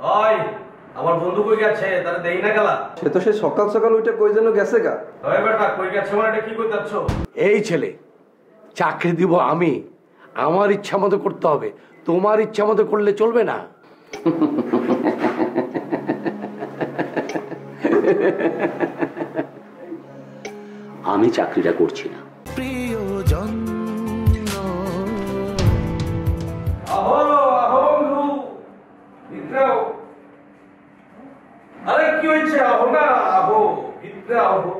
ওই আমার বন্ধু কই গেছে তারে দেই না গেলা সে তো সে সকাল সকাল ওইটা কই যেন গেছে গা। ওই বেটা কই গেছে মানে এটা কি কইতাছো? এই ছেলে চাকরি দিব আমি, আমার ইচ্ছা মতো করতে হবে, তোমার ইচ্ছা মতো করলে চলবে না। আমি চাকরিটা করছি না। প্রিয়জন আহো আহো বন্ধু ইত্রাও। আরে কি হইছে? আহো না, আহো ইত্রা আহো।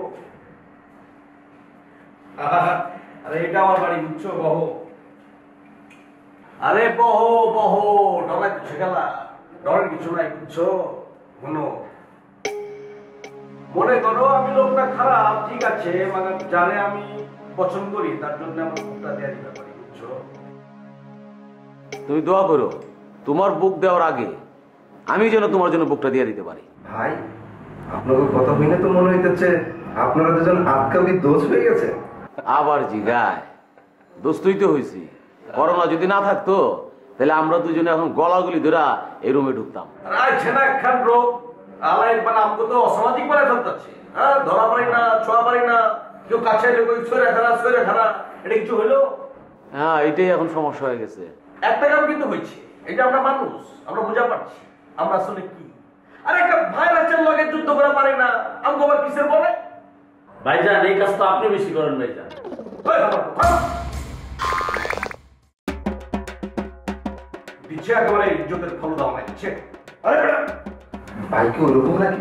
আরে এটা আমার বাড়ি, বুঝছো? বহো। আরে বহো বহো, ডরাই কিছু গেলা, ডরের কিছু নাই, বুঝছো? শোনো, মনে করো আমি লোকটা খারাপ, ঠিক আছে, মানে জানে আমি পছন্দ করি, তার জন্য আমার বুকটা দেয়া দিতে পারি, বুঝছো? তুমি দোয়া করো তোমার বুক দেওয়ার আগে আমি যেন তোমার জন্য বুকটা দিয়ে দিতে পারি। ভাই আপনাদের কথা শুনে তো মনে হইতেছে আপনারা দুজন আতকাবি দোষ হয়ে গেছে। আবার জিগায় দোস্তই তো হয়েছি। করোনা যদি না থাকতো তাহলে আমরা দুজনে এখন গলাগুলি ধরা এই রুমে ঢুকতাম। আরে ছেনা খান রোগ আলাই মানে আমগো তো অসামাজিক করে ফেলতাছে। হ্যাঁ, ধরা পারি না, ছোঁয়া পারি না, কেউ কাছে এলে কই ছুঁড়ে খারা, এটা কিছু হইলো? হ্যাঁ, এটাই এখন সমস্যা হয়ে গেছে। একটা কাম কিন্তু হয়েছে, এটা আমরা মানুষ, আমরা বুঝা পারছি আমরা আসলে কি। আরে একটা ভাইরাসের লগে যুদ্ধ করা পারি না, আমগো আবার কিসের বলে? ভাইজান এই কাজ তো আপনি বেশি করেন ভাইজান। দিচ্ছে একেবারে ইজ্জতের ফল দাও না দিচ্ছে। আরে বেটা ভাই কি ওরকম নাকি?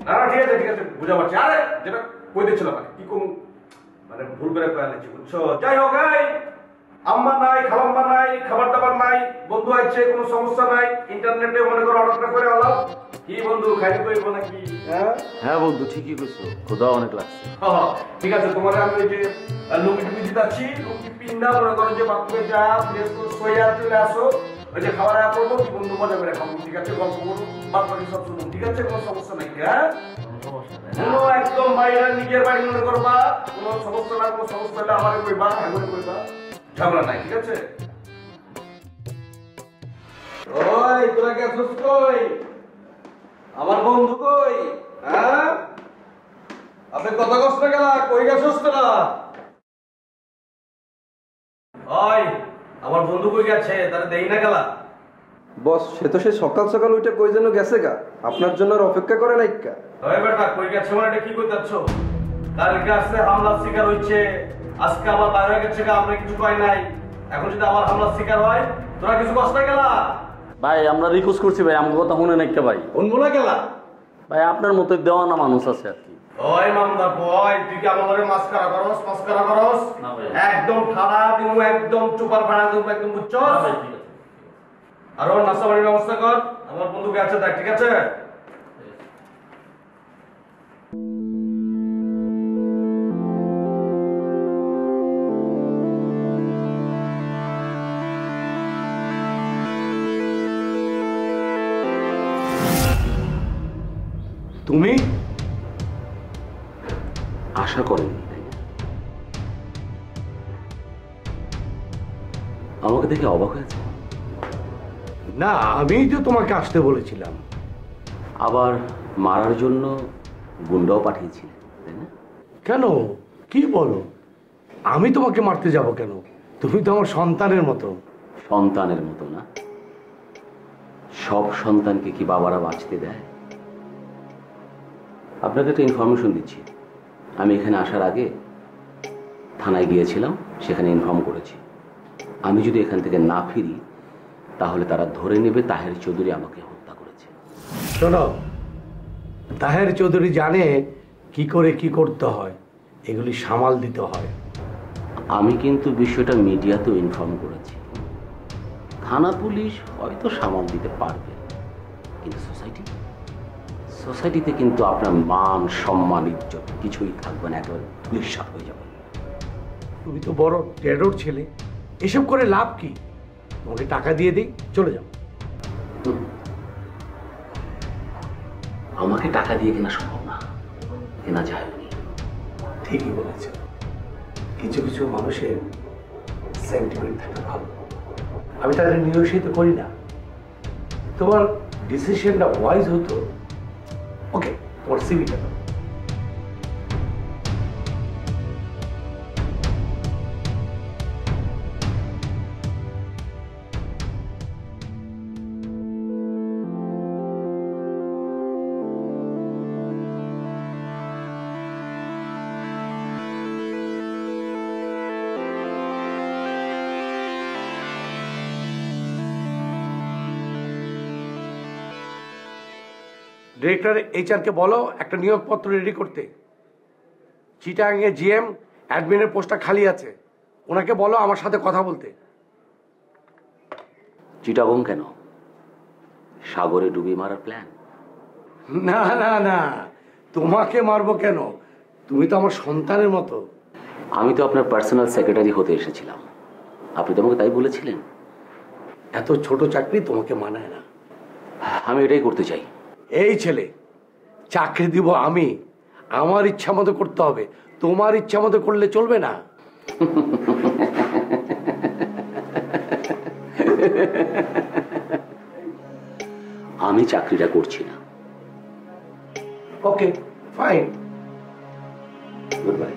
না না, ঠিক আছে বুঝা পারছি। আরে যেটা কই দিচ্ছিল মানে কি কোন মানে ভুল করে কয়া লাগছে, বুঝছো? যাই হোক, এই আম্মা নাই, খালাম্মা নাই, খাবার দাবার নাই, বন্ধু আছে, কোনো সমস্যা নাই, ইন্টারনেটে মনে করো অর্ডার করে আলাও। কি বন্ধু খাইতে কইবো নাকি? হ্যাঁ হ্যাঁ বন্ধু, ঠিকই কইছো, ক্ষুধা অনেক লাগছে। ঠিক আছে, তোমার আমি ওই যে লুঙ্গি টুঙ্গি দিতাছি, লুঙ্গি পিন্ডা মনে করো যে বাথরুমে যা ফ্রেশ সোয়া চলে আসো, ওই যে খাবার আয়া করবো, কি বন্ধু মজা করে খাবো, ঠিক আছে? গল্প করবো, বাদ বাকি সব শুনুন, ঠিক আছে? কোনো সমস্যা নাই, হ্যাঁ? কোনো একদম বাইরে নিজের বাড়ি মনে করবা, কোনো সমস্যা না, কোনো সমস্যা হলে আমারে কইবা, আমারে কইবা, ঝগড়া নাই, ঠিক আছে? ওই তোরা গেছস কই? আমার বন্ধু কই? হ্যাঁ, আপনি কত কষ্ট গেলা, কই গেছস তোরা? ওই আমার বন্ধু কই গেছে তারে দেই না গেলা? বস সে তো সে সকাল সকাল ওইটা কই যেন গেছে গা। আপনার জন্য আর অপেক্ষা করে নাইকা। ওই বেটা কই গেছে মানে এটা কি কইতাছো? কালকে আসছে হামলার শিকার হইছে, আজকে আবার বাইরে গেছে গা, আমরা কিছু কই নাই। এখন যদি আবার হামলার শিকার হয়, তোরা কিছু কষ্ট গেলা? ভাই আমরা রিকোয়েস্ট করছি ভাই, আমার কথা শুনে নাকি ভাই। অন্য না গেলা? ভাই আপনার মতো দেওয়ানা মানুষ আছে আর কি। ওই মামদা বয়, তুই কি আমাদের মাস্কারা করস? না ভাই। একদম ঠাড়া দিমু, একদম চুপার ভাড়া দিমু, একদম বুঝছস? ভাই ঠিক আছে। আর ওর নাস্তা বাড়ির ব্যবস্থা কর, আমার বন্ধু গেছে দেখ, ঠিক আছে? তুমি আশা করেননি তাই না? আমাকে দেখে অবাক হয়েছে? না, আমি তো তোমাকে আসতে বলেছিলাম। আবার মারার জন্য গুন্ডাও পাঠিয়েছিলেন তাই না? কেন, কি বলো? আমি তোমাকে মারতে যাব কেন? তুমি তো আমার সন্তানের মতো। সন্তানের মতো না? সব সন্তানকে কি বাবারা বাঁচতে দেয়? আপনাকে একটা ইনফরমেশন দিচ্ছি। আমি এখানে আসার আগে থানায় গিয়েছিলাম, সেখানে ইনফর্ম করেছি আমি যদি এখান থেকে না ফিরি তাহলে তারা ধরে নেবে তাহের চৌধুরী আমাকে হত্যা করেছে। শোনো, তাহের চৌধুরী জানে কি করে কি করতে হয়, এগুলি সামাল দিতে হয়। আমি কিন্তু বিষয়টা মিডিয়াতেও ইনফর্ম করেছি। থানা পুলিশ হয়তো সামাল দিতে পারবে, কিন্তু সোসাইটিতে কিন্তু আপনার মান সম্মান ইজ্জত কিছুই থাকবে না, একেবারে নিঃস্বাত হয়ে যাবে। তুমি তো বড় টেরর ছেলে, এসব করে লাভ কি? তোমাকে টাকা দিয়ে দিই, চলে যাও। আমাকে টাকা দিয়ে কেনা সম্ভব না, কেনা যায় না। ঠিকই বলেছে, কিছু কিছু মানুষের সেন্টিমেন্ট থাকে ভালো, আমি তাদের নিরসিত করি না। তোমার ডিসিশনটা ওয়াইজ হতো। ওকে, তোমার সিভিটা দাও। ডিরেক্টর এইচআরকে বলো একটা নিয়োগপত্র রেডি করতে। চিটাগাংয়ে জিএম অ্যাডমিনের পোস্টটা খালি আছে, ওনাকে বলো আমার সাথে কথা বলতে। চিটাগং কেন? সাগরে ডুবিয়ে মারার প্ল্যান? না না না, তোমাকে মারবো কেন? তুমি তো আমার সন্তানের মতো। আমি তো আপনার পার্সোনাল সেক্রেটারি হতে এসেছিলাম, আপনি তো আমাকে তাই বলেছিলেন। এত ছোট চাকরি তোমাকে মানায় না। আমি এটাই করতে চাই। এই ছেলে, চাকরি দিব আমি, আমার ইচ্ছা মতো করতে হবে, তোমার ইচ্ছা মতো করলে চলবে না। আমি চাকরিটা করছি না। ওকে, ফাইন, গুড বাই।